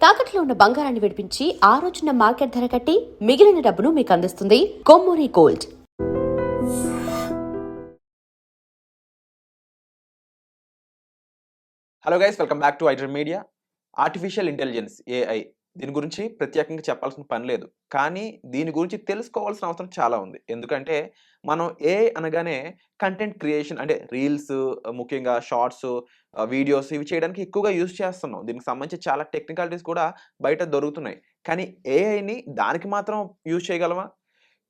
తాకట్లో ఉన్న బంగారాన్ని విడిపించి ఆ రోజున మార్కెట్ ధర కట్టి మిగిలిన డబ్బును మీకు అందిస్తుంది Kommuri gold. Hello guys, welcome back to iDream media. Artificial intelligence AI దీని గురించి ప్రత్యేకంగా చెప్పాల్సిన పని లేదు. కానీ దీని గురించి తెలుసుకోవాల్సిన అవసరం చాలా ఉంది. ఎందుకంటే మనం ఏఐ అనగానే కంటెంట్ క్రియేషన్ అంటే రీల్స్, ముఖ్యంగా షార్ట్స్, వీడియోస్ ఇవి చేయడానికి ఎక్కువగా యూజ్ చేస్తున్నాం. దీనికి సంబంధించి చాలా టెక్నికాలిటీస్ కూడా బయట దొరుకుతున్నాయి. కానీ ఏఐని దానికి మాత్రం యూజ్ చేయగలమా?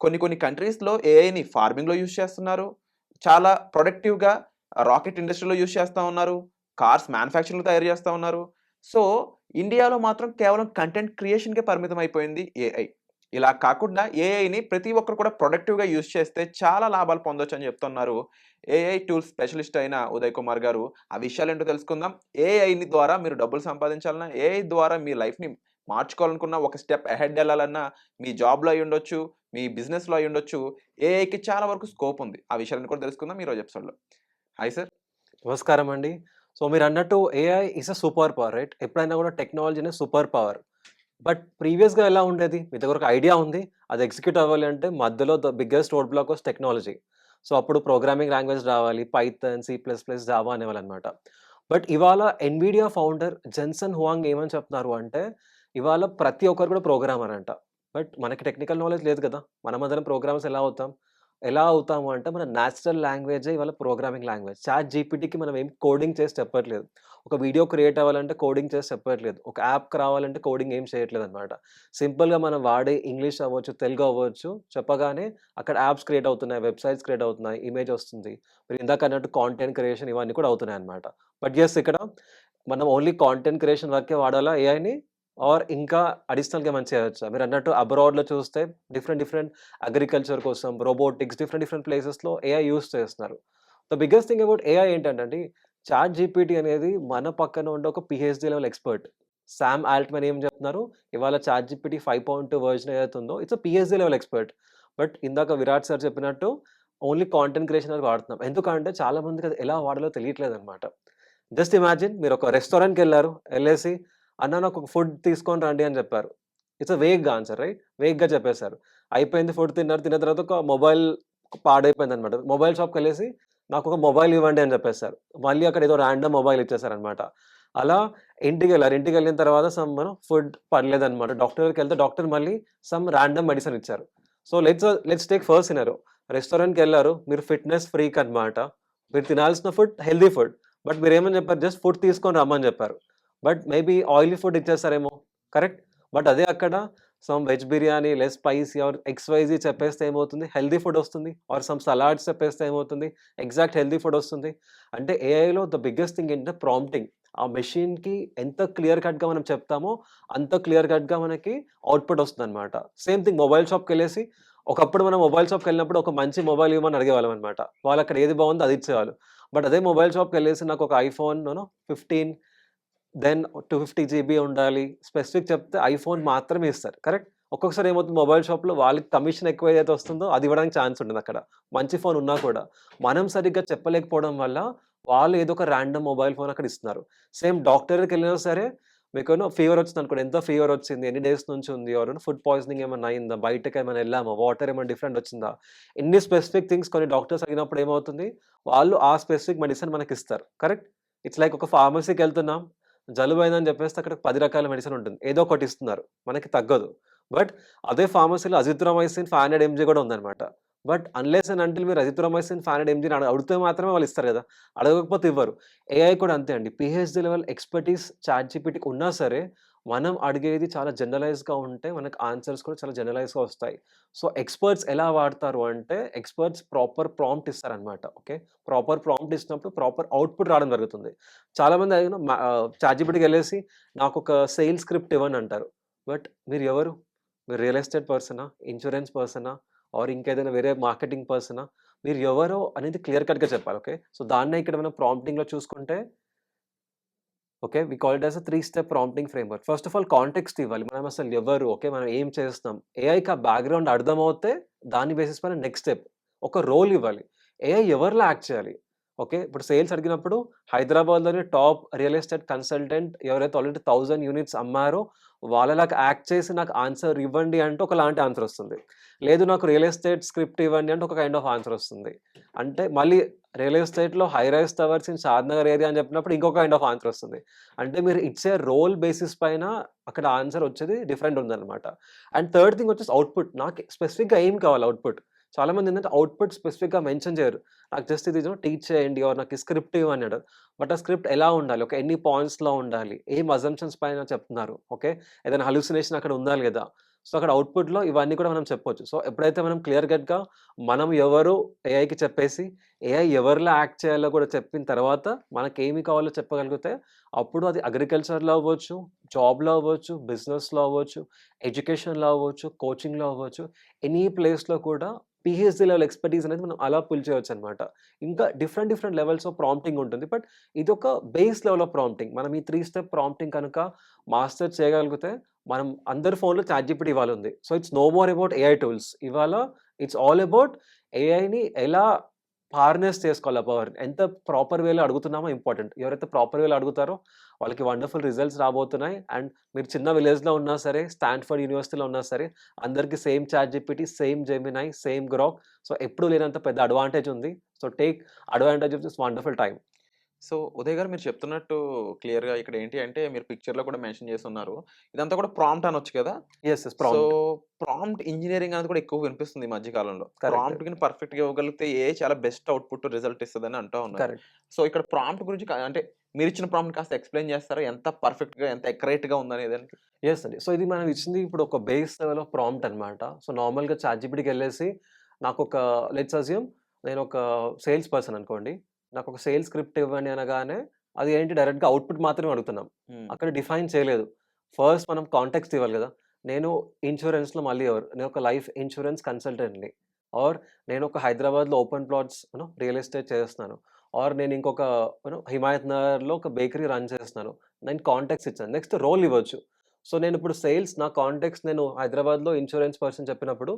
కొన్ని కంట్రీస్‌లో ఏఐని ఫార్మింగ్‌లో యూజ్ చేస్తున్నారు. చాలా ప్రొడక్టివ్‌గా రాకెట్ ఇండస్ట్రీలో యూజ్ చేస్తా ఉన్నారు. కార్స్ మ్యానుఫ్యాక్చరింగ్‌లో తయారు చేస్తా ఉన్నారు. సో, ఇండియాలో మాత్రం కేవలం కంటెంట్ క్రియేషన్‌కే పరిమితం అయిపోయింది ఏఐ. ఇలా కాకుండా ఏఐని ప్రతి ఒక్కరు కూడా ప్రొడక్టివ్‌గా యూజ్ చేస్తే చాలా లాభాలు పొందొచ్చని చెప్తున్నారు ఏఐ టూల్స్ స్పెషలిస్ట్ అయిన ఉదయ్ కుమార్ గారు. ఆ విషయాలేంటో తెలుసుకుందాం. ఏఐని ద్వారా మీరు డబ్బులు సంపాదించాలన్నా, ఏఐ ద్వారా మీ లైఫ్‌ని మార్చుకోవాలనుకున్న, ఒక స్టెప్ అహెడ్ ఎళ్ళాలన్నా, మీ జాబ్‌లో అయ్యుండొచ్చు, మీ బిజినెస్‌లో అయ్యుండొచ్చు, ఏఐకి చాలా వరకు స్కోప్ ఉంది. ఆ విషయాలను కూడా తెలుసుకుందాం ఈరోజు ఎపిసోడ్‌లో. Hi sir. నమస్కారం అండి. సో మీరన్నట్టు AI is a super power, right? ఎప్పుడైనా కూడా టెక్నాలజీ అనేది సూపర్ పవర్. బట్ ప్రీవియస్‌గా ఎలా ఉండేది? మీ దగ్గర ఒక ఐడియా ఉంది. అది ఎగ్జిక్యూట్ అవ్వాలి అంటే మధ్యలో the biggest road block was technology. So అప్పుడు ప్రోగ్రామింగ్ లాంగ్వేజ్ రావాలి. Python, C plus plus, Java అనేవాళ్ళనమాట. బట్ ఇవాళ ఎన్విడియా ఫౌండర్ జెన్సన్ హువాంగ్ ఏమని చెప్తున్నారు అంటే, ఇవాళ ప్రతి ఒక్కరు కూడా ప్రోగ్రామర్ అంట. బట్ మనకి టెక్నికల్ నాలెడ్జ్ లేదు కదా! మనమందరం ప్రోగ్రామర్స్ ఎలా అవుతాం? ఎలా అవుతాము అంటే, మన నేచురల్ లాంగ్వేజే ఇవాళ ప్రోగ్రామింగ్ లాంగ్వేజ్. చాట్ జీపీటీకి మనం ఏం కోడింగ్ చేసి చెప్పట్లేదు. ఒక వీడియో క్రియేట్ అవ్వాలంటే కోడింగ్ చేసి చెప్పట్లేదు. ఒక యాప్‌కి రావాలంటే కోడింగ్ ఏం చేయట్లేదనమాట. సింపుల్‌గా మనం వాడే ఇంగ్లీష్ అవ్వచ్చు, తెలుగు అవ్వచ్చు, చెప్పగానే అక్కడ యాప్స్ క్రియేట్ అవుతున్నాయి, వెబ్‌సైట్స్ క్రియేట్ అవుతున్నాయి, ఇమేజ్ వస్తుంది. మీరు ఇందాక అన్నట్టు కాంటెంట్ క్రియేషన్ ఇవన్నీ కూడా అవుతున్నాయన్నమాట. బట్ యెస్, ఇక్కడ మనం ఓన్లీ కాంటెంట్ క్రియేషన్ వరకే వాడాలా ఏఐని? ఆర్ ఇంకా అడిషనల్‌గా ఏమైనా చేయొచ్చా? మీరన్నట్టు అబ్రాడ్‌లో చూస్తే డిఫరెంట్ డిఫరెంట్ అగ్రికల్చర్ కోసం, రోబోటిక్స్, డిఫరెంట్ డిఫరెంట్ ప్లేసెస్‌లో ఏఐ యూజ్ చేస్తున్నారు. The biggest thing about AI ఏంటంటే అండి, చాట్ జీపీటీ అనేది మన పక్కన ఉండే ఒక PhD level expert. Sam Altman ఏం చెప్తున్నారు? ఇవాళ చాట్ జీపీటీ 5.2 వెర్షన్ ఏదైతే ఉందో, it's a PhD level expert. But ఇందాక విరాట్ సార్ చెప్పినట్టు ఓన్లీ కాంటెంట్ క్రియేషన్ అది వాడుతున్నాం. ఎందుకంటే చాలా మందికి అది ఎలా వాడాలో తెలియట్లేదనమాట. జస్ట్ ఇమాజిన్, మీరు ఒక రెస్టారెంట్‌కెళ్లారు. ఎళ్ళేసి, "అన్న నాకు ఒక ఫుడ్ తీసుకొని రండి" అని చెప్పారు. It's a vague answer, right? వేగ్‌గా చెప్పేసారు. అయిపోయింది, ఫుడ్ తిన్నారు. తిన్న తర్వాత ఒక మొబైల్ పాడైపోయిందనమాట. మొబైల్ షాప్‌కెళ్ళేసి, "నాకొక మొబైల్ ఇవ్వండి" అని చెప్పేసారు. మళ్ళీ అక్కడ ఏదో ర్యాండమ్ మొబైల్ ఇచ్చేసారనమాట. అలా ఇంటికెళ్లారు. ఇంటికెళ్ళిన తర్వాత ఫుడ్ పడలేదనమాట. డాక్టర్ దగ్గరికెళ్తే డాక్టర్ మళ్ళీ ర్యాండమ్ మెడిసిన్ ఇచ్చారు. So, let's take first scenario. రెస్టారెంట్‌కెళ్లారు. మీరు ఫిట్‌నెస్ ఫ్రీక్ అనమాట. మీరు తినాల్సిన ఫుడ్ హెల్తీ ఫుడ్. బట్ మీరేమని చెప్పారు? జస్ట్ ఫుడ్ తీసుకొని రమ్మని చెప్పారు. బట్ మేబీ ఆయిలీ ఫుడ్ ఇచ్చేస్తారేమో, కరెక్ట్? బట్ అదే అక్కడ veg biryani, less spicy or XYZ చెప్పేస్తే ఏమవుతుంది? హెల్తీ ఫుడ్ వస్తుంది. ఆర్ సలాడ్స్ చెప్పేస్తే ఏమవుతుంది? ఎగ్జాక్ట్ హెల్తీ ఫుడ్ వస్తుంది. అంటే ఏఐలో ద బిగ్గెస్ట్ థింగ్ ఏంటంటే ప్రాంప్టింగ్. ఆ మెషిన్‌కి ఎంత క్లియర్ కట్‌గా మనం చెప్తామో, అంత క్లియర్ కట్‌గా మనకి అవుట్‌పుట్ వస్తుందన్నమాట. సేమ్ థింగ్ మొబైల్ షాప్‌కెళ్ళేసి, ఒకప్పుడు మనం మొబైల్ షాప్‌కెళ్ళినప్పుడు ఒక మంచి మొబైల్ ఇవ్వమని అడిగేవాళ్ళమన్నమాట. వాళ్ళక్కడ ఏది బాగుందో అది ఇచ్చేవాళ్ళు. బట్ అదే మొబైల్ షాప్‌కెళ్ళేసి నాకొక ఐఫోన్ 15 దెన్ 250 జీబీ ఉండాలి. స్పెసిఫిక్ చెప్తే ఐఫోన్ మాత్రమే ఇస్తారు, కరెక్ట్? ఒక్కొక్కసారి ఏమవుతుంది, మొబైల్ షాప్‌లో వాళ్ళకి కమిషన్ ఎక్కువ ఏదైతే వస్తుందో అది ఇవ్వడానికి ఛాన్స్ ఉంటుందక్కడ. మంచి ఫోన్ ఉన్నా కూడా. మనం సరిగ్గా చెప్పలేకపోవడం వల్ల వాళ్ళు ఏదో ఒక ర్యాండమ్ మొబైల్ ఫోన్ అక్కడ ఇస్తున్నారు. సేమ్ డాక్టర్ దగ్గరికెళ్ళినా సరే, మీకేమో ఫీవర్ వచ్చిందనుకోండి. ఎంత ఫీవర్ వచ్చింది? ఎన్ని డేస్ నుంచి ఉంది? ఆర్ ఫుడ్ పాయిజనింగ్ ఏమన్నా అయిందా? బయటకేమైనా ఎళ్ళామా? వాటర్ ఏమైనా డిఫరెంట్ వచ్చిందా? ఇన్ని స్పెసిఫిక్ థింగ్స్ కొన్ని డాక్టర్స్ అడిగినప్పుడు ఏమవుతుంది? వాళ్ళు ఆ స్పెసిఫిక్ మెడిసిన్ మనకిస్తారు, కరెక్ట్? ఇట్స్ లైక్ ఒక ఫార్మసీకెళ్తున్నాం. జలుబయిందని జెప్పేస్తే అక్కడ 10 రకాల మెడిసిన్ ఉంటుంది. ఏదో ఒకటి ఇస్తున్నారు. మనకి తగ్గదు. బట్ అదే ఫార్మసీలో అజిత్రోమైసిన్ 500 ఎంజీ గూడా ఉందన్నమాట. బట్ అన్‌లెస్ అండ్ అంటిల్ మీరు అజిత్రోమైసిన్ 500 ఎంజీని అడిగితే మాత్రమే వాళ్ళు ఇస్తారు గదా! అడగకపోతే ఇవ్వరు. ఏఐ కూడా అంతే అండి. పీహెచ్‌డీ లెవెల్ ఎక్స్‌పర్టీస్ చాట్‌జీపీటీకి ఉన్నా సరే, మనం అడిగేది చాలా జనరలైజ్డ్‌గా ఉంటే మనకు ఆన్సర్స్ కూడా చాలా జనరలైజ్డ్‌గా వస్తాయి. సో, ఎక్స్‌పర్ట్స్ ఎలా వాడతారు అంటే, ఎక్స్‌పర్ట్స్ ప్రాపర్ ప్రాంప్ట్ ఇస్తారన్నమాట. ఓకే. ప్రాపర్ ప్రాంప్ట్ ఇచ్చినప్పుడు ప్రాపర్ అవుట్‌పుట్ రావడం జరుగుతుంది. చాలామంది చాట్‌జీపీటీకెళ్ళేసి నాకొక సేల్స్ స్క్రిప్ట్ ఇవ్వండి అంటారు. బట్ మీరు ఎవరు? మీరు real estate person? Insurance person? Or ఇంకేదైనా వేరే మార్కెటింగ్ పర్సనా? మీరు ఎవరో అనేది క్లియర్ కట్‌గా చెప్పాలి. ఓకే. సో, దాన్నే ఇక్కడ మనం ప్రాంప్టింగ్‌లో చూసుకుంటే, okay, we call it as a 3 step prompting framework. First of all context ఇవ్వాలి. మనం అసలు ఎవరు? ఓకే. మనం ఏం చేస్తున్నాం? ఏఐకి ఆ బ్యాక్‌గ్రౌండ్ అర్థమవుతే దాని బేసిస్ పైన నెక్స్ట్ స్టెప్. ఒక రోల్ ఇవ్వాలి. ఏఐ ఎవరిలా యాక్ట్ చేయాలి? ఓకే. ఇప్పుడు సేల్స్ అడిగినప్పుడు హైదరాబాద్‌లోని టాప్ రియల్ ఎస్టేట్ కన్సల్టెంట్ ఎవరైతే ఆల్రెడీ 1000 యూనిట్స్ అమ్మారో వాళ్ళలాగా యాక్ట్ చేసి నాకు ఆన్సర్ ఇవ్వండి అంటే ఒకలాంటి ఆన్సర్ వస్తుంది. లేదు నాకు రియల్ ఎస్టేట్ స్క్రిప్ట్ ఇవ్వండి అంటే ఒక కైండ్ ఆఫ్ ఆన్సర్ వస్తుంది. అంటే మళ్ళీ రియల్ ఎస్టేట్‌లో high rise towers in Shadnagar area అని చెప్పినప్పుడు ఇంకొక కైండ్ ఆఫ్ ఆన్సర్ వస్తుంది. అంటే మీరు ఇచ్చే రోల్ బేసిస్ పైన అక్కడ ఆన్సర్ వచ్చేది డిఫరెంట్ ఉందన్నమాట. అండ్ థర్డ్ థింగ్ వచ్చేసి అవుట్‌పుట్. నాకు స్పెసిఫిక్‌గా ఏం కావాలి అవుట్‌పుట్. చాలామంది ఏంటంటే అవుట్‌పుట్ స్పెసిఫిక్‌గా మెన్షన్ చేయరు. నాకు జస్ట్ ఇది టీచ్ చేయండి ఆర్ నాకు ఈ స్క్రిప్ట్ ఇవ్వన్నాడు. బట్ ఆ స్క్రిప్ట్ ఎలా ఉండాలి? ఒక ఎన్ని పాయింట్స్‌లో ఉండాలి? ఏం అజంప్షన్స్ పైన చెప్తున్నారు? ఓకే. ఏదైనా హాలుసినేషన్ అక్కడ ఉందా లేదా? సో, అక్కడ అవుట్‌పుట్‌లో ఇవన్నీ కూడా మనం చెప్పొచ్చు. సో, ఎప్పుడైతే మనం క్లియర్ కట్‌గా మనం ఎవరు ఏఐకి చెప్పేసి, ఏఐ ఎవరిలా యాక్ట్ చేయాలో కూడా చెప్పిన తర్వాత మనకేమి కావాలో చెప్పగలిగితే, అప్పుడు అది అగ్రికల్చర్‌లో అవ్వచ్చు, జాబ్‌లో అవ్వచ్చు, బిజినెస్‌లో అవ్వచ్చు, ఎడ్యుకేషన్‌లో అవ్వచ్చు, కోచింగ్‌లో అవ్వచ్చు, ఎనీ ప్లేస్‌లో కూడా పీహెచ్‌డీ లెవెల్ ఎక్స్‌పర్టీస్ అనేది మనం అలా పుల్ చేయొచ్చనమాట. ఇంకా different different levels of prompting ఉంటుంది. బట్ ఇదొక బేస్ లెవెల్ ఆఫ్ ప్రాంప్టింగ్. మనం ఈ 3 స్టెప్ ప్రాంప్టింగ్ కనుక మాస్టర్ చేయగలిగితే, మనం అందరి ఫోన్‌లో చాట్‌జీపీటీ ఇవాళ ఉంది. So, it's no more about AI tools. ఇవాళ ఇట్స్ ఆల్ అబౌట్ ఏఐని ఎలా హార్నెస్ చేసుకోవాలి ఆ పవర్‌ని. ఎంత ప్రాపర్ వేలో అడుగుతున్నామో ఇంపార్టెంట్. ఎవరైతే ప్రాపర్ వేలో అడుగుతారో వాళ్ళకి వండర్‌ఫుల్ రిజల్ట్స్ రాబోతున్నాయి. అండ్ మీరు చిన్న విలేజ్‌లో ఉన్నా సరే, స్టాన్‌ఫోర్డ్ యూనివర్సిటీలో ఉన్నా సరే, అందరికి same ChatGPT, same Gemini, same Grok. So, ఎప్పుడు లేనంత పెద్ద అడ్వాంటేజ్ ఉంది. So, take advantage of this wonderful time. So, Uday గారు మీరు చెప్తున్నట్టు క్లియర్‌గా ఇక్కడ ఏంటి అంటే మీరు పిక్చర్‌లో కూడా మెన్షన్ చేసున్నారు. ఇదంతా కూడా ప్రాంప్ట్ అనొచ్చు కదా! Yes. Yes. So, prompt. Prompt engineering అనేది కూడా ఎక్కువ వినిపిస్తుంది ఈ మధ్య కాలంలో. కరెక్ట్. ప్రాంప్ట్‌ని పర్ఫెక్ట్‌గా ఇవ్వగలిగితే ఏఐ చాలా బెస్ట్ అవుట్‌పుట్ రిజల్ట్ ఇస్తదని అంటా ఉన్నారు. కరెక్ట్. సో, ఇక్కడ ప్రాంప్ట్ గురించి అంటే మీరిచ్చిన ప్రాంప్ట్ కాస్త ఎక్స్‌ప్లెయిన్ చేస్తారా? ఎంత పర్ఫెక్ట్‌గా, ఎంత అక్యురేట్‌గా ఉందనేదానికి? యెస్ అండి. సో, ఇది మనం ఇచ్చింది ఇప్పుడు ఒక బేస్ లెవెల్ ఆఫ్ ప్రాంప్ట్ అన్నమాట. సో, నార్మల్‌గా చాట్‌జీపీటీకెళ్ళేసి నాకొక లెట్స్ అస్యూమ్ నేనొక సేల్స్ పర్సన్ అనుకోండి. నాకొక సేల్స్ స్క్రిప్ట్ ఇవ్వండి అనగానే అది ఏంటి డైరెక్ట్‌గా అవుట్‌పుట్ మాత్రమే అడుగుతున్నాం. హ్మ్. అక్కడ డిఫైన్ చేయలేదు. ఫస్ట్ మనం కాంటెక్స్ట్ ఇవ్వాలి గదా! నేను ఇన్స్యూరెన్స్‌లో మళ్ళీ ఎవరు? నేనొక లైఫ్ ఇన్స్యూరెన్స్ కన్సల్టెంట్‌ని. ఆర్ నేనొక హైదరాబాద్‌లో ఓపెన్ ప్లాట్స్ రియల్ ఎస్టేట్ చేస్తున్నాను. ఆర్ నేను ఇంకొక హిమాయత్ నగర్‌లో ఒక బేకరీ రన్ చేస్తున్నాను. నేను కాంటెక్స్ట్ ఇచ్చాను. నెక్స్ట్ రోల్ ఇవ్వచ్చు. సో, నేనిప్పుడు సేల్స్ నా కాంటెక్స్ట్ నేను హైదరాబాద్‌లో ఇన్స్యూరెన్స్ పర్సన్ చెప్పినప్పుడు,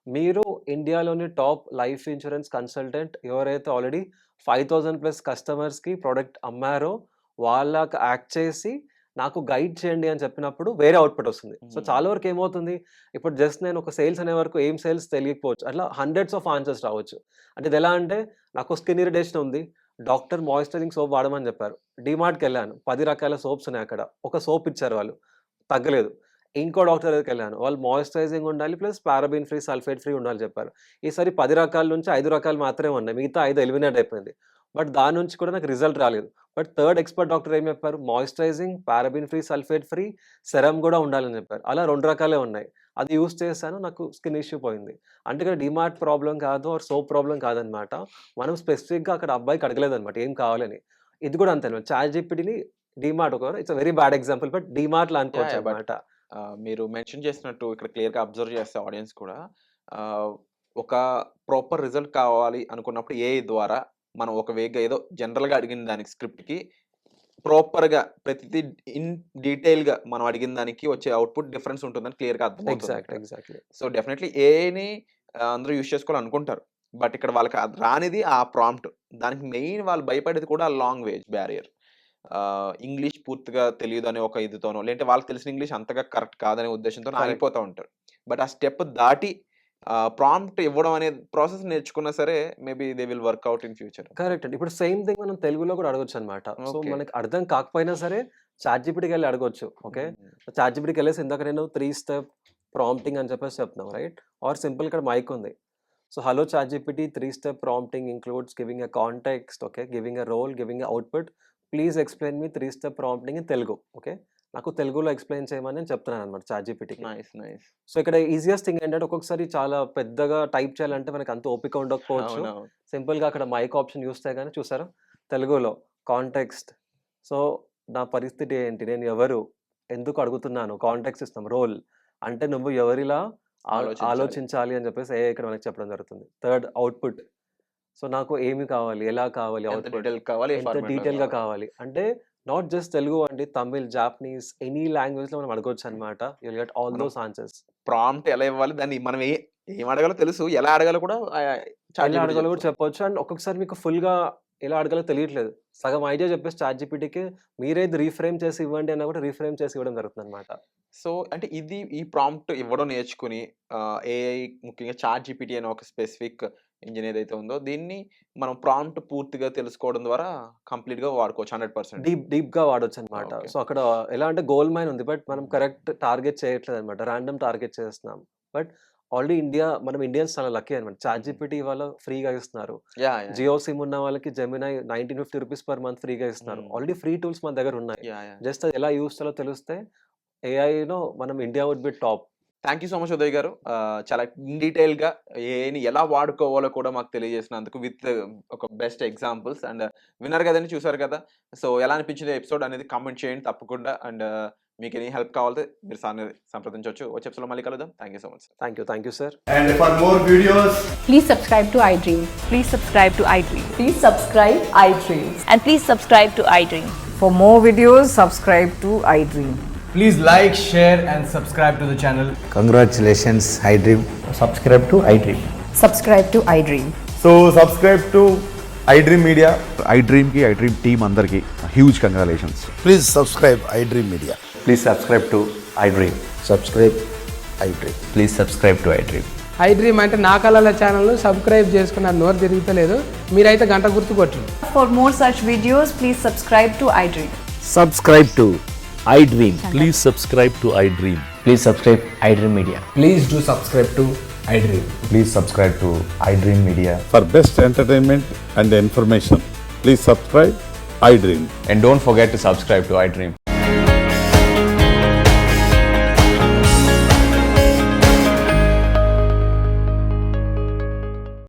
మీరు ఇండియాలోని టాప్ లైఫ్ ఇన్స్యూరెన్స్ కన్సల్టెంట్ ఎవరైతే ఆల్రెడీ 5000+ కస్టమర్స్‌కి ప్రొడక్ట్ అమ్మారో, వాళ్ళకి యాక్ట్ చేసి నాకు గైడ్ చేయండి అని చెప్పినప్పుడు వేరే అవుట్‌పుట్ వస్తుంది. సో, హ్మ్. చాలా వరకు ఏమవుతుంది, ఇప్పుడు జస్ట్ నేను ఒక సేల్స్ అనే వరకు ఏం సేల్స్ తెలియకపోవచ్చు. అట్లా హండ్రెడ్స్ ఆఫ్ ఆన్సర్స్ రావచ్చు. అంటే ఇదెలా అంటే, నాకు స్కిన్ ఇరిటేషన్ ఉంది. డాక్టర్ మాయిశ్చరైజింగ్ సోప్ వాడమని చెప్పారు. డీమార్ట్‌కెళ్ళాను. 10 రకాల సోప్స్ ఉన్నాయి అక్కడ. ఒక సోప్ ఇచ్చారు వాళ్ళు. తగ్గలేదు. ఇంకో డాక్టర్ దగ్గరికెళ్ళాను. వాళ్ళు మాయిశ్చరైజింగ్ ఉండాలి. Plus paraben free, sulphate free ఉండాలి చెప్పారు. ఈసారి 10 రకాల నుంచి 5 రకాలు మాత్రమే ఉన్నాయి. మిగతా 5 ఎలిమినేట్ అయిపోయింది. బట్ దాని నుంచి కూడా నాకు రిజల్ట్ రాలేదు. బట్ థర్డ్ ఎక్స్‌పర్ట్ డాక్టర్ ఏం చెప్పారు? Moisturising, paraben free, sulphate free, serum గూడా ఉండాలని చెప్పారు. అలా 2 రకాలే ఉన్నాయి. అది యూజ్ చేశాను. నాకు స్కిన్ ఇష్యూ పోయింది. అంటే ఇక్కడ డీమార్ట్ ప్రాబ్లమ్ కాదు ఆర్ సోప్ ప్రాబ్లమ్ కాదనమాట. మనం స్పెసిఫిక్‌గా అక్కడ అబ్బాయికి అడగలేదనమాట ఏం కావాలని. ఇది కూడా అంతే అనమాట. చాట్‌జీపీటీని DMart it's a very bad example. But డీమార్ట్‌లా యాహ్! బట్ అనుకోవచ్చనమాట. మీరు మెన్షన్ చేసినట్టు ఇక్కడ క్లియర్‌గా అబ్జర్వ్ చేస్తే ఆడియన్స్ కూడా ఆహ్, ఒక ప్రాపర్ రిజల్ట్ కావాలి అనుకున్నప్పుడు ఏఐ ద్వారా మనం ఒక వేగా ఏదో జనరల్‌గా అడిగిన దానికి స్క్రిప్ట్‌కి ప్రాపర్‌గా ప్రతిది ఇన్ డీటెయిల్‌గా మనం అడిగిన దానికి వచ్చే అవుట్‌పుట్ డిఫరెన్స్ ఉంటుందని క్లియర్‌గా అర్థమవుతుందిక్కడ. ఎగ్జాక్ట్‌లీ. సో, డెఫినైట్‌లీ ఏఐని అందరూ యూజ్ చేసుకోవాలనుకుంటారు. బట్ ఇక్కడ వాళ్ళకి అది రానిది ఆ ప్రాంప్ట్. దానికి మెయిన్ వాళ్ళు భయపడేది కూడా లాంగ్వేజ్ బ్యారియర్. ఇంగ్లీష్ పూర్తిగా తెలీదనే ఒక ఇదితోనో, లేదంటే వాళ్ళకి తెలిసిన ఇంగ్లీష్ అంతగా కరెక్ట్ కాదనే ఉద్దేశ్యంతోనో కరెక్ట్. ఆగిపోతా ఉంటారు. బట్ ఆ స్టెప్ దాటి ప్రాంప్ట్ ఇవ్వడం అనే ప్రాసెస్ నేర్చుకున్నా సరే maybe they will work out in future. Correct అండి. ఇప్పుడు సేమ్ థింగ్ మనం తెలుగులో కూడా అడగొచ్చనమాట. So, okay. మనకి అర్థం కాకపోయినా సరే చాట్‌జీపీటీకెళ్ళి అడగొచ్చు. ఓకే. హ్మ్. చాట్‌జీపీటీకెళ్ళేసి ఇందాక నేను 3 స్టెప్ ప్రాంప్టింగ్ అని చెప్పేసి చెప్తున్నాం రైట్? ఆర్ సింపుల్ ఇక్కడ మైక్ ఉంది. So, hello ChatGPT 3 step prompting includes giving a context, okay, giving a role, giving a output. Please explain me 3 step prompting in Telugu. Okay. నాకు తెలుగులో ఎక్స్‌ప్లెయిన్ చేయమని నేను చెప్తున్నాననమాట చాట్‌జీపీటీకి. నైస్. నైస్. సో, ఇక్కడ easiest thing ఏంటంటే ఒక్కొక్కసారి చాలా పెద్దగా టైప్ చేయాలంటే మనకు అంత ఓపిక ఉండకపోవచ్చు. అవునవును. సింపుల్‌గా అక్కడ మైక్ ఆప్షన్ చూస్తే గాని చూసారా? తెలుగులో కాంటెక్స్ట్. సో, నా పరిస్థితి ఏంటి? నేను ఎవరు? ఎందుకు అడుగుతున్నాను? కాంటెక్స్ట్ ఇస్తాం. రోల్ అంటే నువ్వు ఎవరిలా ఆలోచించాలి. ఆలోచించాలి అని చెప్పేసి ఏఐ ఇక్కడ మనకు చెప్పడం జరుగుతుంది. Third output. సో, నాకు ఏమి కావాలి? ఎలా కావాలి ఎంత అవుట్‌పుట్? డీటెయిల్ కావాలి, ఏ ఎంత ఫార్మాట్‌లో డీటెయిల్‌గా కావాలి. కావాలి? అంటే నాట్ జస్ట్ తెలుగు అండి. తమిళ్, జాపనీస్ ఎనీ లాంగ్వేజ్‌లో మనం అడగొచ్చనమాట. యూ విల్ గెట్ ఆల్ మనం దోస్ ఆన్సర్స్. ప్రాంప్ట్ ఎలా ఇవ్వాలి, దాన్ని మనం ఏం అడగాలో తెలుసు. ఎలా అడగాలో కూడా ఎలా చాట్‌జీపీటీ అడగాలో కూడా చెప్తది. చెప్పొచ్చు. అండ్ ఒక్కొక్కసారి మీకు ఫుల్‌గా ఎలా అడగాలో తెలియట్లేదు. సగం ఐడియా చెప్పేసి చాట్‌జీపీటీకి మీరే ఇది రీఫ్రేమ్ చేసి ఇవ్వండి అన్నా కూడా రీఫ్రేమ్ చేసి ఇవ్వడం జరుగుతుందనమాట. సో, అంటే ఈ ప్రాంప్ట్ ఇవ్వడం నేర్చుకొని ఏఐ ముఖ్యంగా చాట్‌జీపీటీ అనే ఒక స్పెసిఫిక్ ఇంజిన్ ఏదైతే ఉందో, దీన్ని మనం ప్రాంప్ట్ పూర్తిగా తెలుసుకోవడం ద్వారా కంప్లీట్‌గా వాడుకోవచ్చు 100%. డీప్‌గా వాడొచ్చనమాట. ఓకే. సో, అక్కడ ఎలా అంటే గోల్డ్ మైన్ ఉంది. బట్ మనం కరెక్ట్ టార్గెట్ చేయట్లేదనమాట. రాండమ్ టార్గెట్ చేస్తున్నాం. బట్ ఆల్రెడీ మనం ఇండియన్స్ చాలా లక్కీ అనమాట. చాట్‌జీపీటీ ఇవాళ ఫ్రీగా ఇస్తున్నారు. యాహ్! యాహ్! జియో సిమ్ ఉన్న వాళ్ళకి జెమినై ₹1950 పర్ మంత్ ఫ్రీగా ఇస్తున్నారు. ఆల్రెడీ ఫ్రీ టూల్స్ మన దగ్గర ఉన్నాయి. యాహ్! యాహ్! జస్ట్ అది ఎలా యూజ్ చేయాలో తెలిస్తే ఏఐలో మనం India would be top. Thank you so much Uday garu. చాలా ఇన్ డీటెయిల్‌గా ఏఐని ఎలా వాడుకోవాలో కూడా మాకు తెలియజేసినందుకు విత్ ఒక బెస్ట్ ఎగ్జాంపుల్స్. అండ్ విన్నారు కదండీ, చూసారు కదా! సో, ఎలా అనిపించింది ఎపిసోడ్ అనేది కామెంట్ చేయండి తప్పకుండా. అండ్ మీకు ఎనీ హెల్ప్ కావాలంటే మీరు సార్‌ని సంప్రదించవచ్చు. వచ్చే ఎపిసోడ్‌లో మళ్ళీ కలుద్దాం. Thank you so much. Thank you sir. And for more videos, Please subscribe to iDream. Please subscribe to iDream. Please subscribe iDream. And please subscribe to iDream. For more videos, subscribe to iDream. please like, share and subscribe to the channel. Congratulations, iDream. Subscribe to iDream. Subscribe to iDream. So subscribe to iDream Media. iDream ki iDream team andarki huge congratulations. Please subscribe iDream Media. Please subscribe to iDream. Subscribe iDream. Please subscribe to iDream. iDream అంటే నా కళల channel subscribe చేసుకున్న నోరు తిరుగుతలేదు. మీరైతే గంట గుర్తు కొట్టండి. For more such videos, please subscribe to iDream. Subscribe to iDream. Please subscribe to iDream. Please subscribe iDream Media. Please do subscribe to iDream. Please subscribe to iDream Media. For best entertainment and information, please subscribe iDream. And don't forget to subscribe to iDream.